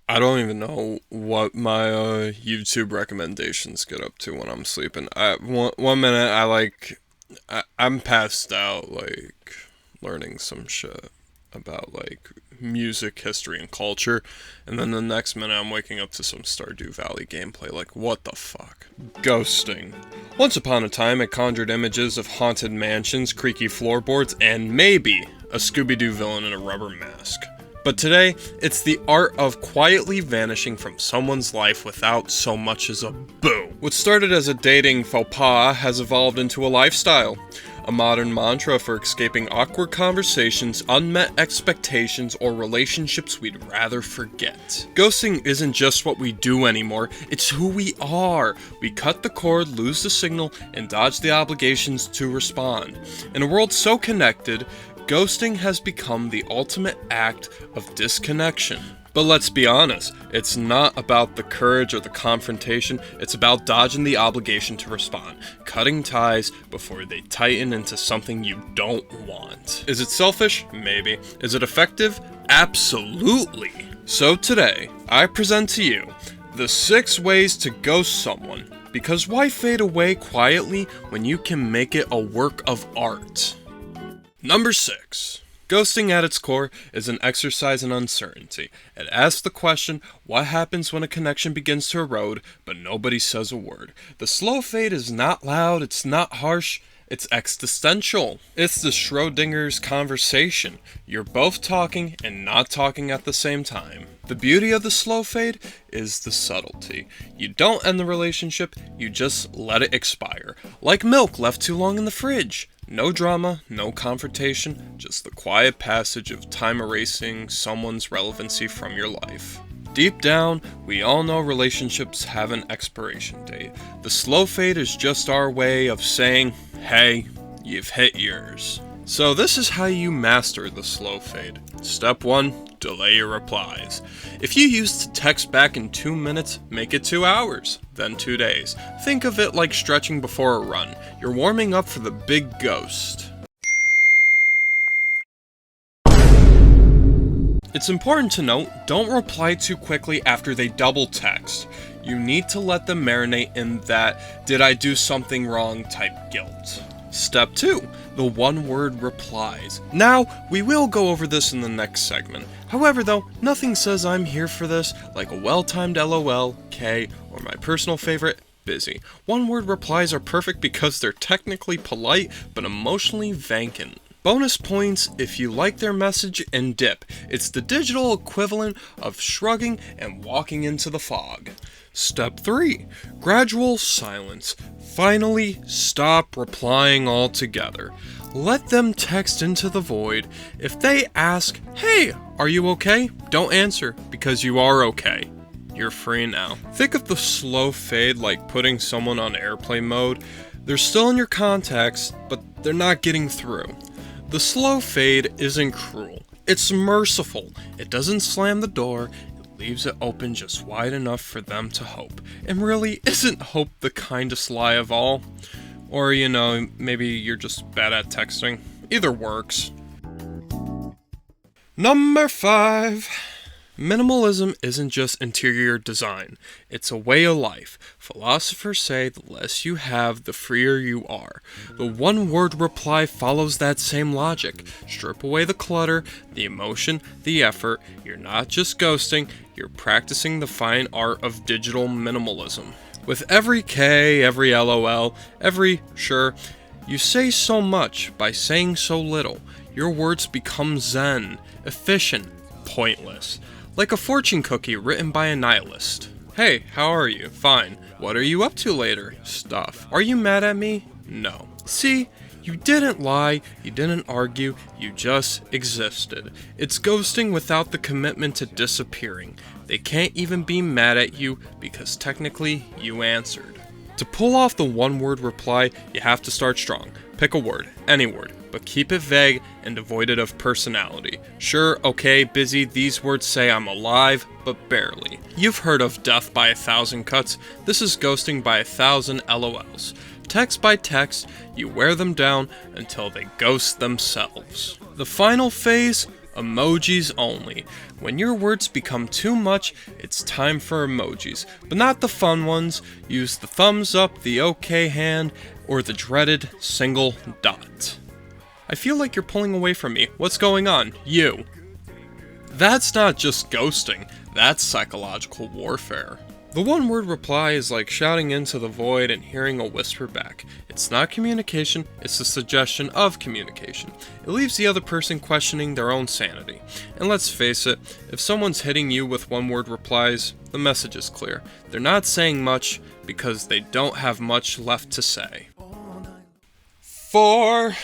I don't even know what my YouTube recommendations get up to when I'm sleeping. One minute I'm passed out like learning some shit about like music, history, and culture, and then the next minute I'm waking up to some Stardew Valley gameplay. Like, what the fuck? Ghosting. Once upon a time, it conjured images of haunted mansions, creaky floorboards, and maybe a Scooby-Doo villain in a rubber mask. But today, it's the art of quietly vanishing from someone's life without so much as a boo. What started as a dating faux pas has evolved into a lifestyle. A modern mantra for escaping awkward conversations, unmet expectations, or relationships we'd rather forget. Ghosting isn't just what we do anymore, it's who we are. We cut the cord, lose the signal, and dodge the obligations to respond. In a world so connected, ghosting has become the ultimate act of disconnection. But let's be honest, it's not about the courage or the confrontation, it's about dodging the obligation to respond, cutting ties before they tighten into something you don't want. Is it selfish? Maybe. Is it effective? Absolutely. So today, I present to you the 6 ways to ghost someone, because why fade away quietly when you can make it a work of art? Number 6. Ghosting at its core is an exercise in uncertainty. It asks the question, what happens when a connection begins to erode, but nobody says a word? The slow fade is not loud, it's not harsh, it's existential. It's the Schrodinger's conversation. You're both talking and not talking at the same time. The beauty of the slow fade is the subtlety. You don't end the relationship, you just let it expire. Like milk left too long in the fridge. No drama, no confrontation, just the quiet passage of time erasing someone's relevancy from your life. Deep down, we all know relationships have an expiration date. The slow fade is just our way of saying, hey, you've hit yours. So this is how you master the slow fade. Step 1, delay your replies. If you used to text back in 2 minutes, make it 2 hours, then 2 days. Think of it like stretching before a run. You're warming up for the big ghost. It's important to note, don't reply too quickly after they double text. You need to let them marinate in that did I do something wrong type guilt. Step 2, the one-word replies. Now, we will go over this in the next segment. However though, nothing says I'm here for this like a well-timed LOL, K, or my personal favorite, busy. One-word replies are perfect because they're technically polite, but emotionally vacant. Bonus points if you like their message and dip. It's the digital equivalent of shrugging and walking into the fog. Step 3. Gradual silence. Finally, stop replying altogether. Let them text into the void. If they ask, hey, are you okay? Don't answer, because you are okay. You're free now. Think of the slow fade like putting someone on airplane mode. They're still in your contacts, but they're not getting through. The slow fade isn't cruel. It's merciful. It doesn't slam the door. It leaves it open just wide enough for them to hope. And really, isn't hope the kindest lie of all? Or, maybe you're just bad at texting. Either works. Number 5. Minimalism isn't just interior design, it's a way of life. Philosophers say the less you have, the freer you are. The one-word reply follows that same logic. Strip away the clutter, the emotion, the effort. You're not just ghosting, you're practicing the fine art of digital minimalism. With every K, every LOL, every sure, you say so much by saying so little. Your words become zen, efficient, pointless. Like a fortune cookie written by a nihilist. Hey, how are you? Fine. What are you up to later? Stuff. Are you mad at me? No. See, you didn't lie, you didn't argue, you just existed. It's ghosting without the commitment to disappearing. They can't even be mad at you because technically you answered. To pull off the one-word reply, you have to start strong. Pick a word, any word, but keep it vague and devoid of personality. Sure, okay, busy, these words say I'm alive, but barely. You've heard of death by 1,000 cuts. This is ghosting by 1,000 LOLs. Text by text, you wear them down until they ghost themselves. The final phase, Emojis only. When your words become too much, it's time for emojis. But not the fun ones. Use the thumbs up, the okay hand, or the dreaded single dot. I feel like you're pulling away from me. What's going on? You. That's not just ghosting. That's psychological warfare. The one-word reply is like shouting into the void and hearing a whisper back. It's not communication, it's the suggestion of communication. It leaves the other person questioning their own sanity. And let's face it, if someone's hitting you with one-word replies, the message is clear. They're not saying much because they don't have much left to say. 4.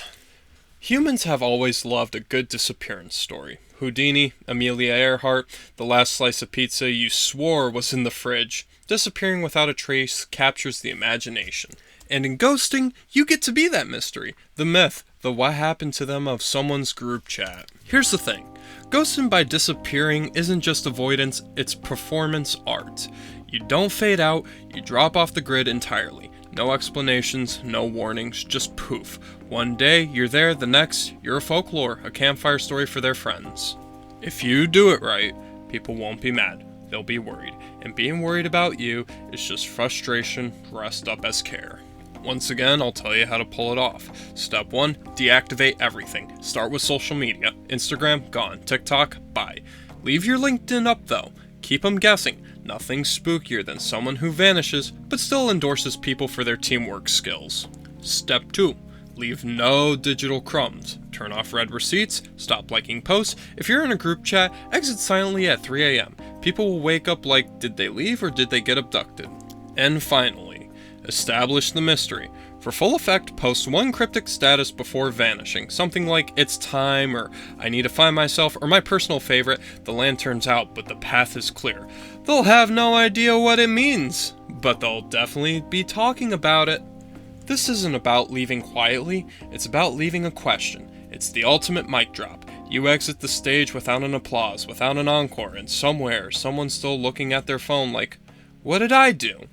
Humans have always loved a good disappearance story. Houdini, Amelia Earhart, the last slice of pizza you swore was in the fridge. Disappearing without a trace captures the imagination. And in ghosting, you get to be that mystery, the myth, the what happened to them of someone's group chat. Here's the thing, ghosting by disappearing isn't just avoidance, it's performance art. You don't fade out, you drop off the grid entirely. No explanations, no warnings, just poof. One day, you're there, the next, you're a folklore, a campfire story for their friends. If you do it right, people won't be mad, they'll be worried. And being worried about you is just frustration dressed up as care. Once again, I'll tell you how to pull it off. Step 1, deactivate everything. Start with social media. Instagram, gone. TikTok, bye. Leave your LinkedIn up though. Keep them guessing. Nothing spookier than someone who vanishes, but still endorses people for their teamwork skills. Step 2. Leave no digital crumbs. Turn off read receipts, stop liking posts. If you're in a group chat, exit silently at 3 a.m. People will wake up like, did they leave or did they get abducted? And finally, establish the mystery. For full effect, post one cryptic status before vanishing. Something like, it's time, or I need to find myself, or my personal favorite, the lantern's out, but the path is clear. They'll have no idea what it means, but they'll definitely be talking about it. This isn't about leaving quietly, it's about leaving a question. It's the ultimate mic drop. You exit the stage without an applause, without an encore, and somewhere, someone's still looking at their phone like, what did I do?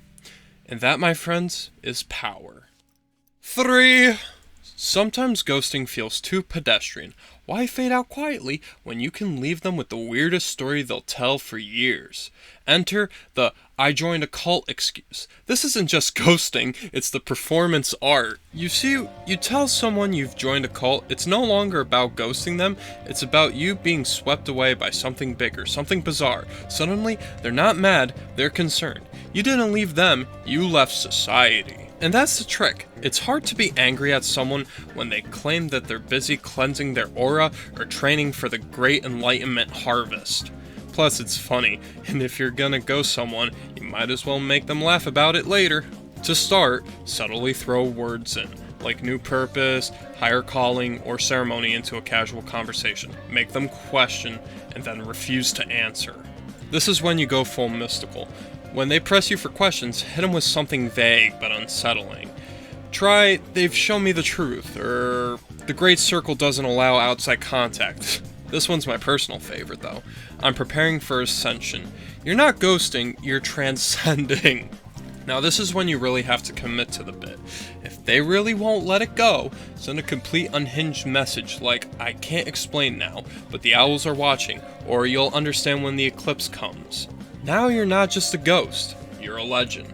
And that, my friends, is power. 3. Sometimes ghosting feels too pedestrian. Why fade out quietly when you can leave them with the weirdest story they'll tell for years? Enter the I joined a cult excuse. This isn't just ghosting, it's the performance art. You see, you tell someone you've joined a cult, it's no longer about ghosting them, it's about you being swept away by something bigger, something bizarre. Suddenly, they're not mad, they're concerned. You didn't leave them, you left society. And that's the trick. It's hard to be angry at someone when they claim that they're busy cleansing their aura or training for the great enlightenment harvest. Plus, it's funny, and if you're gonna ghost someone, you might as well make them laugh about it later. To start, subtly throw words in, like new purpose, higher calling, or ceremony into a casual conversation. Make them question, and then refuse to answer. This is when you go full mystical. When they press you for questions, hit them with something vague but unsettling. Try, they've shown me the truth, or the Great Circle doesn't allow outside contact. This one's my personal favorite though. I'm preparing for ascension. You're not ghosting, you're transcending. Now this is when you really have to commit to the bit. If they really won't let it go, send a complete unhinged message like, I can't explain now, but the owls are watching, or you'll understand when the eclipse comes. Now you're not just a ghost, you're a legend.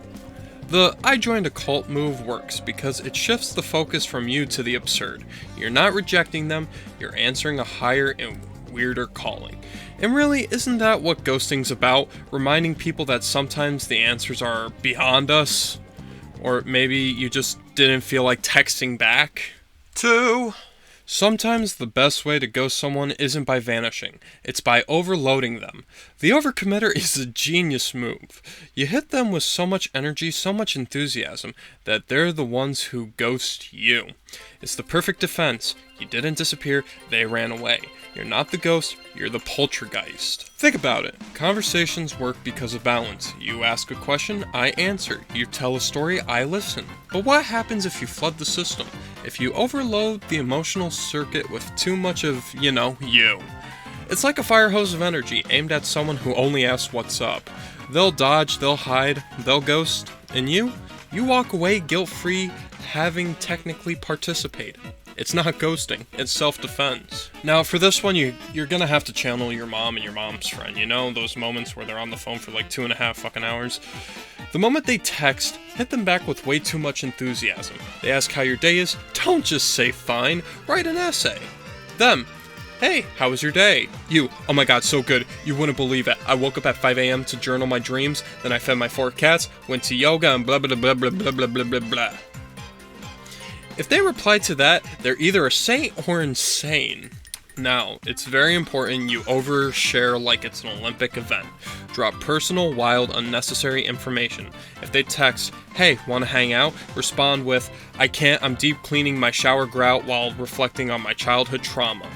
The I joined a cult move works because it shifts the focus from you to the absurd. You're not rejecting them, you're answering a higher and weirder calling. And really, isn't that what ghosting's about? Reminding people that sometimes the answers are beyond us? Or maybe you just didn't feel like texting back? 2. Sometimes the best way to ghost someone isn't by vanishing, it's by overloading them. The overcommitter is a genius move. You hit them with so much energy, so much enthusiasm, that they're the ones who ghost you. It's the perfect defense. You didn't disappear, they ran away. You're not the ghost, you're the poltergeist. Think about it. Conversations work because of balance. You ask a question, I answer. You tell a story, I listen. But what happens if you flood the system? If you overload the emotional circuit with too much of, you. It's like a fire hose of energy aimed at someone who only asks what's up. They'll dodge, they'll hide, they'll ghost. And you walk away guilt-free, having technically participated. It's not ghosting, it's self-defense. Now, for this one, you're gonna have to channel your mom and your mom's friend. You know, those moments where they're on the phone for like 2.5 fucking hours? The moment they text, hit them back with way too much enthusiasm. They ask how your day is, don't just say fine, write an essay. Them, hey, how was your day? You, oh my god, so good, you wouldn't believe it. I woke up at 5 a.m. to journal my dreams, then I fed my 4 cats, went to yoga, and blah blah blah blah blah blah blah blah blah. If they reply to that, they're either a saint or insane. Now, it's very important you overshare like it's an Olympic event. Drop personal, wild, unnecessary information. If they text, hey, wanna hang out? Respond with, I can't, I'm deep cleaning my shower grout while reflecting on my childhood trauma.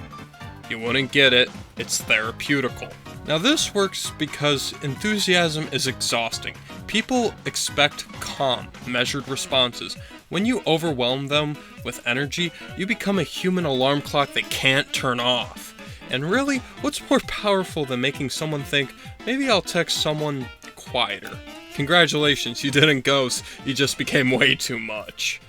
You wouldn't get it, it's therapeutical. Now this works because enthusiasm is exhausting. People expect calm, measured responses. When you overwhelm them with energy, you become a human alarm clock they can't turn off. And really, what's more powerful than making someone think, maybe I'll text someone quieter? Congratulations, you didn't ghost, you just became way too much.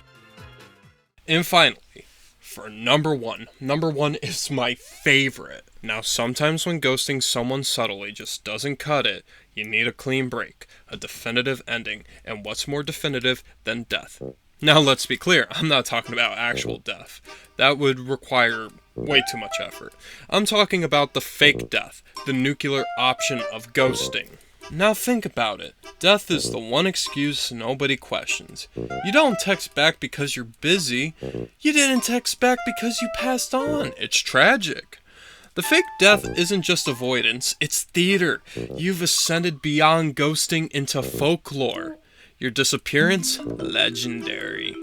And finally, for number one is my favorite. Now, sometimes when ghosting someone subtly just doesn't cut it, you need a clean break, a definitive ending, and what's more definitive than death? Now, let's be clear, I'm not talking about actual death. That would require way too much effort. I'm talking about the fake death, the nuclear option of ghosting. Now think about it. Death is the one excuse nobody questions. You don't text back because you're busy. You didn't text back because you passed on. It's tragic. The fake death isn't just avoidance, it's theater. You've ascended beyond ghosting into folklore. Your disappearance? Legendary.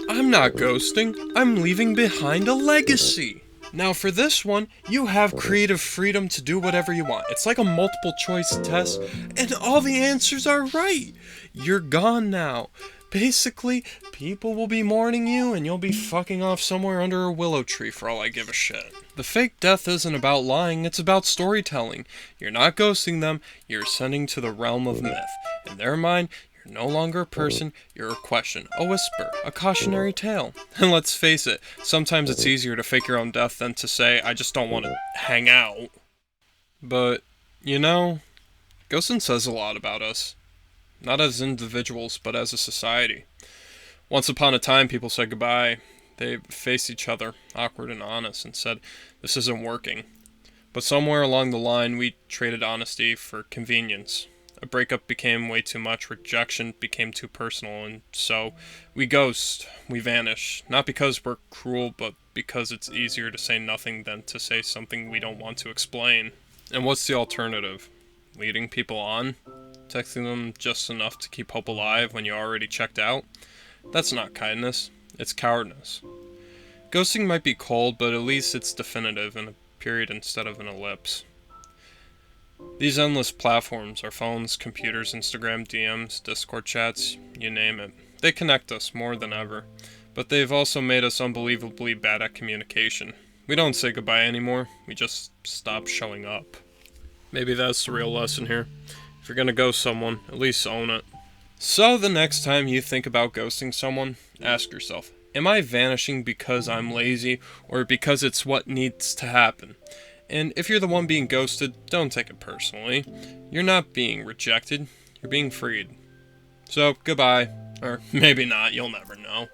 I'm not ghosting, I'm leaving behind a legacy. Now for this one, you have creative freedom to do whatever you want. It's like a multiple choice test, and all the answers are right. You're gone now. Basically, people will be mourning you, and you'll be fucking off somewhere under a willow tree for all I give a shit. The fake death isn't about lying, it's about storytelling. You're not ghosting them, you're ascending to the realm of myth. In their mind, you're no longer a person, you're a question, a whisper, a cautionary tale. And let's face it, sometimes it's easier to fake your own death than to say, I just don't want to hang out. But, you know, ghosting says a lot about us. Not as individuals, but as a society. Once upon a time, people said goodbye. They faced each other, awkward and honest, and said, this isn't working. But somewhere along the line, we traded honesty for convenience. A breakup became way too much, rejection became too personal, and so we ghost, we vanish. Not because we're cruel, but because it's easier to say nothing than to say something we don't want to explain. And what's the alternative? Leading people on? Texting them just enough to keep hope alive when you already checked out? That's not kindness, it's cowardice. Ghosting might be cold, but at least it's definitive in a period instead of an ellipse. These endless platforms, our phones, computers, Instagram, DMs, Discord chats, you name it. They connect us more than ever, but they've also made us unbelievably bad at communication. We don't say goodbye anymore, we just stop showing up. Maybe that's the real lesson here. If you're gonna ghost someone, at least own it. So the next time you think about ghosting someone, ask yourself, am I vanishing because I'm lazy, or because it's what needs to happen? And if you're the one being ghosted, don't take it personally. You're not being rejected, you're being freed. So, goodbye. Or maybe not, you'll never know.